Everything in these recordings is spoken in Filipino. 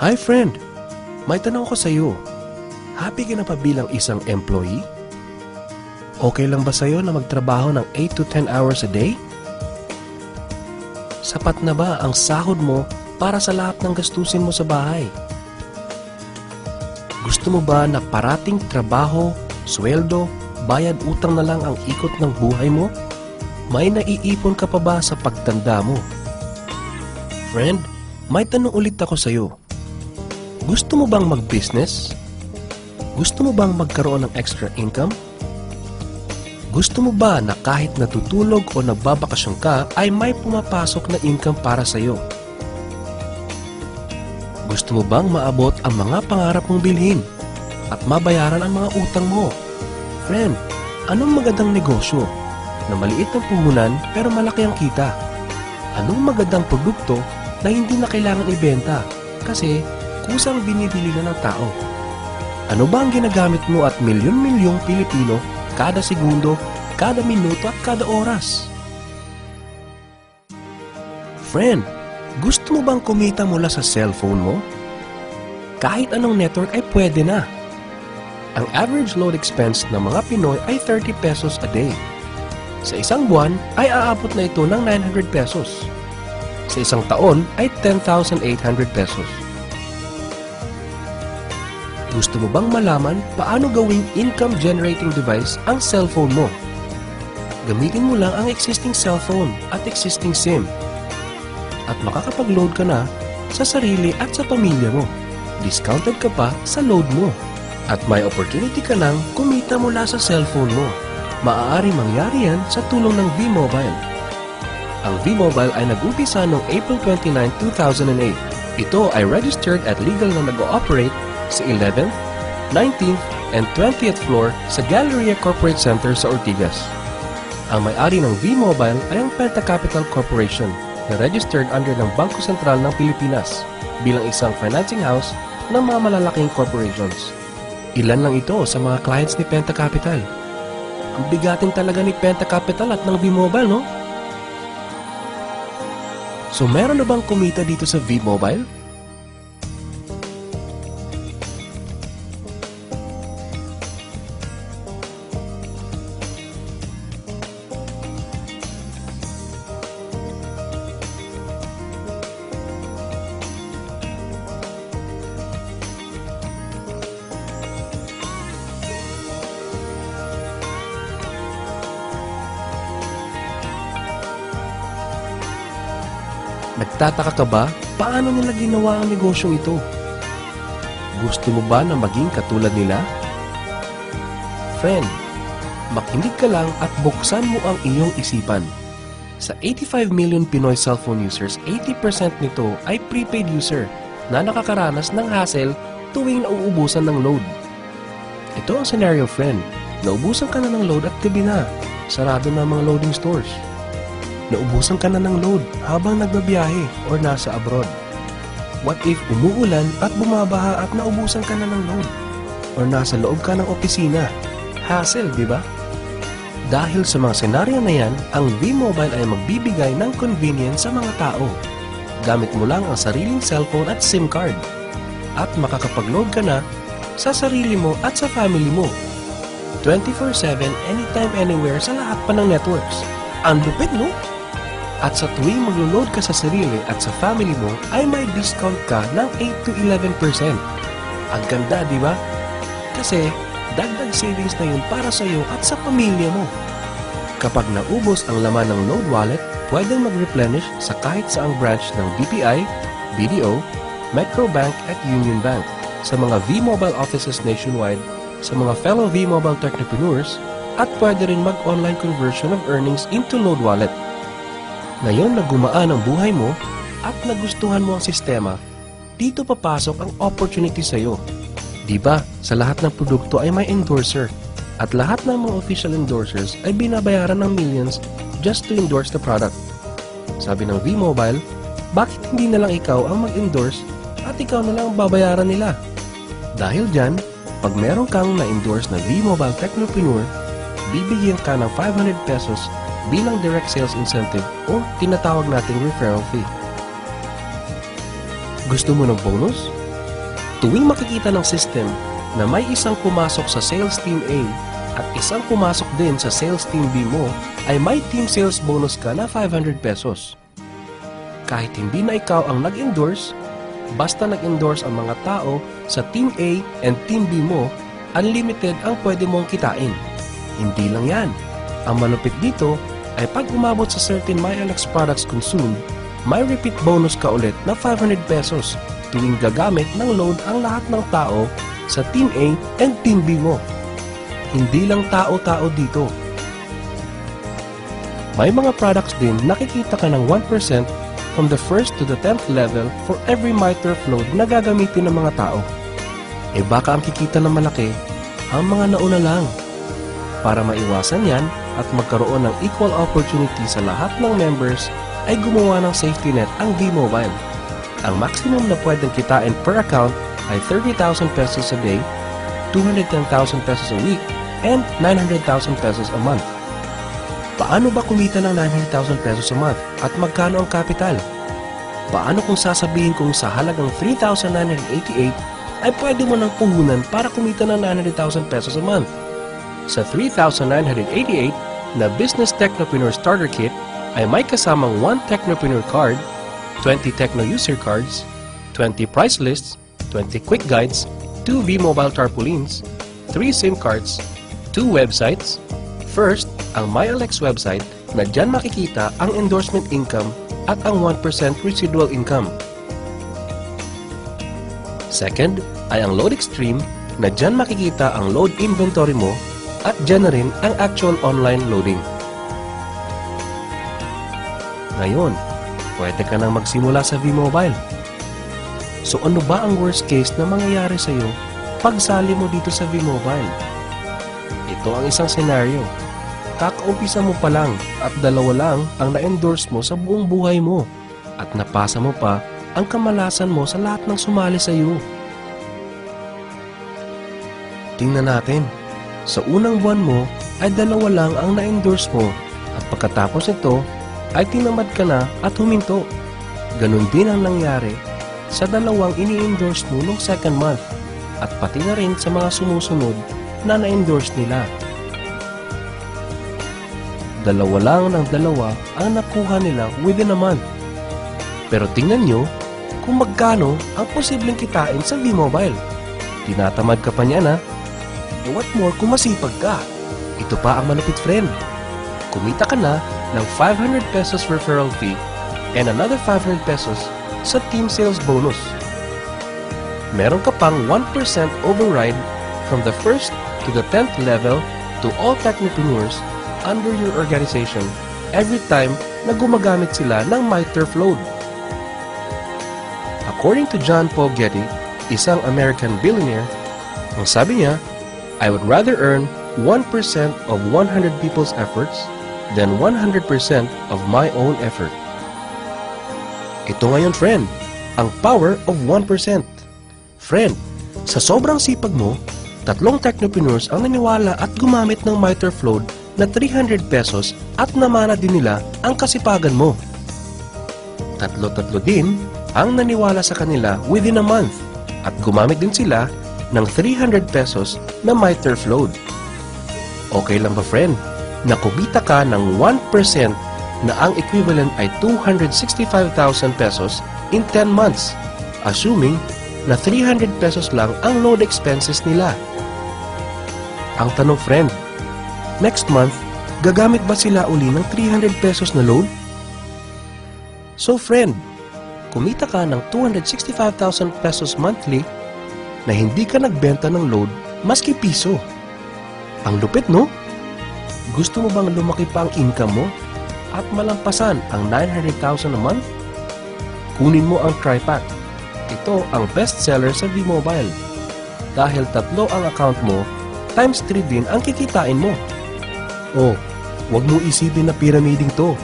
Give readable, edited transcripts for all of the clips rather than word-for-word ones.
Hi friend! May tanong ko sa iyo. Happy ka na pa bilang isang employee? Okay lang ba sa iyo na magtrabaho ng 8 to 10 hours a day? Sapat na ba ang sahod mo para sa lahat ng gastusin mo sa bahay? Gusto mo ba na parating trabaho, sweldo, bayad utang na lang ang ikot ng buhay mo? May naiipon ka pa ba sa pagtanda mo? Friend, may tanong ulit ako sa iyo. Gusto mo bang mag-business? Gusto mo bang magkaroon ng extra income? Gusto mo ba na kahit natutulog o nagbabakasyon ka ay may pumapasok na income para sa iyo? Gusto mo bang maabot ang mga pangarap mong bilhin at mabayaran ang mga utang mo? Friend, anong magandang negosyo na maliit ang puhunan pero malaki ang kita? Anong magandang produkto na hindi na kailangan ibenta kasi kusang binibili na ng tao? Ano ba ang ginagamit mo at milyon-milyong Pilipino kada segundo, kada minuto at kada oras? Friend, gusto mo bang kumita mula sa cellphone mo? Kahit anong network ay pwede na. Ang average load expense ng mga Pinoy ay 30 pesos a day. Sa isang buwan ay aabot na ito ng 900 pesos. Sa isang taon ay 10,800 pesos. Gusto mo bang malaman paano gawing income generating device ang cellphone mo? Gamitin mo lang ang existing cellphone at existing SIM at makakapag-load ka na sa sarili at sa pamilya mo. Discounted ka pa sa load mo at may opportunity ka nang kumita mula sa cellphone mo. Maaari mangyari yan sa tulong ng V-Mobile. Ang V-Mobile ay nag-umpisa noong April 29, 2008. Ito ay registered at legal na nag-ooperate sa 11th, 19th, and 20th floor sa Galleria Corporate Center sa Ortigas. Ang may-ari ng V-Mobile ay ang Penta Capital Corporation na registered under ng Bangko Sentral ng Pilipinas bilang isang financing house ng mga malalaking corporations. Ilan lang ito sa mga clients ni Penta Capital. Ang bigatin talaga ni Penta Capital at ng V-Mobile, no? So meron na bang kumita dito sa V-Mobile? Nagtataka ka ba paano nila ginawa ang negosyong ito? Gusto mo ba na maging katulad nila? Friend, makinig ka lang at buksan mo ang iyong isipan. Sa 85 million Pinoy cellphone users, 80% nito ay prepaid user na nakakaranas ng hassle tuwing nauubusan ng load. Ito ang scenario, friend. Naubusan ka na ng load at gabi na. Sarado na ang mga loading stores. Naubusan ka na ng load habang nagbabiyahe or nasa abroad. What if umuulan at bumabaha at naubusan ka na ng load? Or nasa loob ka ng opisina? Hassle, di ba? Dahil sa mga senaryo na yan, ang V-Mobile ay magbibigay ng convenience sa mga tao. Gamit mo lang ang sariling cellphone at SIM card. At makakapag-load ka na sa sarili mo at sa family mo. 24/7, anytime, anywhere sa lahat pa ng networks. Ang lupit, no? At sa tuwing maglo-load ka sa sarili at sa family mo, ay may discount ka ng 8 to 11%. Ang ganda, di ba? Kasi dagdag savings na yun para sa iyo at sa pamilya mo. Kapag naubos ang laman ng load wallet, pwedeng mag-replenish sa kahit saang branch ng BPI, BDO, Metro Bank at Union Bank, sa mga V-Mobile offices nationwide, sa mga fellow V-Mobile technopreneurs, at pwede rin mag-online conversion of earnings into load wallet. Ngayon na gumaan ang buhay mo at nagustuhan mo ang sistema, dito papasok ang opportunity sa iyo. Diba, sa lahat ng produkto ay may endorser at lahat ng mga official endorsers ay binabayaran ng millions just to endorse the product. Sabi ng V-Mobile, bakit hindi na lang ikaw ang mag-endorse at ikaw na lang ang babayaran nila? Dahil dyan, pag meron kang na-endorse na V-Mobile Technopreneur, bibigyan ka ng 500 pesos bilang direct sales incentive o tinatawag nating referral fee. Gusto mo ng bonus? Tuwing makikita ng system na may isang pumasok sa sales team A at isang pumasok din sa sales team B mo, ay may team sales bonus ka na 500 pesos. Kahit hindi na ikaw ang nag-endorse, basta nag-endorse ang mga tao sa team A and team B mo, unlimited ang pwede mong kitain. Hindi lang yan. Ang malupit dito ay pag umabot sa certain MyLX products consumed, may repeat bonus ka ulit na 500 pesos tuwing gagamit ng load ang lahat ng tao sa Team A and Team B mo. Hindi lang tao-tao dito. May mga products din nakikita ka ng 1% from the 1st to the 10th level for every MyTurf load na gagamitin ng mga tao. E baka ang kikita na malaki, ang mga nauna lang. Para maiwasan yan at magkaroon ng equal opportunity sa lahat ng members, ay gumawa ng safety net ang V-Mobile. Ang maximum na pwedeng kitain per account ay 30,000 pesos a day, 210,000 pesos a week, and 900,000 pesos a month. Paano ba kumita ng 900,000 pesos a month at magkano ang capital? Paano kung sasabihin kong sa halagang 3,988 ay pwede mo nang puhunan para kumita ng 900,000 pesos a month? Sa 3,988 na Business Technopreneur Starter Kit ay may kasamang 1 Technopreneur Card, 20 Techno User Cards, 20 Price Lists, 20 Quick Guides, 2 V-Mobile Tarpaulins, 3 SIM cards, 2 websites. First, ang MyLX website na dyan makikita ang endorsement income at ang 1% residual income. Second, ay ang Load Extreme na dyan makikita ang load inventory mo at dyan na rin ang actual online loading. Ngayon, pwede ka nang magsimula sa V-Mobile. So ano ba ang worst case na mangyayari sa iyo pagsali mo dito sa V-Mobile? Ito ang isang senaryo. Kakaumpisa mo pa lang at 2 lang ang na-endorse mo sa buong buhay mo at napasa mo pa ang kamalasan mo sa lahat ng sumali sa iyo. Tingnan natin. Sa unang buwan mo ay 2 lang ang na-endorse mo at pagkatapos nito ay tinamad ka na at huminto. Ganun din ang nangyari sa 2 ini-endorse mo nung second month at pati na rin sa mga sumusunod na na-endorse nila. 2 lang ng 2 ang nakuha nila within a month. Pero tingnan nyo kung magkano ang posibleng kitain sa V-Mobile. Tinatamad ka pa niya na. E what more kung masipag ka? Ito pa ang malupit, friend. Kumita ka na ng 500 pesos referral fee and another 500 pesos sa team sales bonus. Meron ka pang 1% override from the 1st to the 10th level to all technopreneurs under your organization every time na gumagamit sila ng MyTurf load. According to John Paul Getty, isang American billionaire, ang sabi niya, I would rather earn 1% of 100 people's efforts than 100% of my own effort. Ito ngayon, friend, ang power of 1%. Friend, sa sobrang sipag mo, 3 technopreneurs ang naniwala at gumamit ng MyTurf load na 300 pesos at namana din nila ang kasipagan mo. 3 din ang naniwala sa kanila within a month at gumamit din sila ng 300 pesos na MyTurf load. Okay lang ba, friend, na kumita ka ng 1% na ang equivalent ay 265,000 pesos in 10 months, assuming na 300 pesos lang ang load expenses nila? Ang tanong, friend, next month, gagamit ba sila uli ng 300 pesos na load? So, friend, kumita ka ng 265,000 pesos monthly na hindi ka nagbenta ng load maski piso. Ang lupit, no? Gusto mo bang lumaki pa ang income mo at malampasan ang 900,000 a month? Kunin mo ang TriPack. Ito ang best seller sa V-Mobile. Dahil 3 ang account mo, times 3 din ang kikitain mo. Oh, huwag mo isipin na pyramiding to.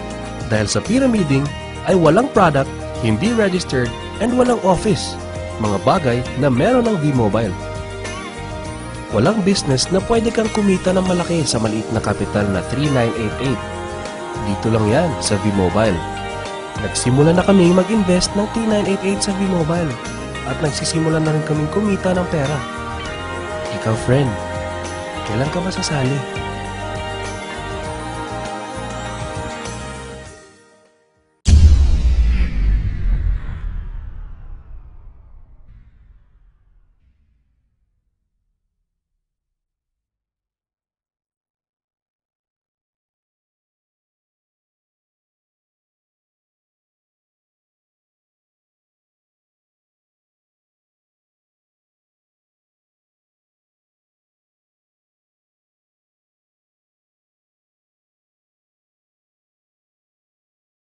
Dahil sa pyramiding ay walang product, hindi registered, and walang office. Mga bagay na meron ng V-Mobile. Walang business na pwede kang kumita ng malaki sa maliit na kapital na 3,988. Dito lang yan sa V-Mobile. Nagsimula na kami mag-invest ng 3,988 sa V-Mobile. at nagsisimula na rin kaming kumita ng pera. Ikaw, friend, kailan ka ba sasali?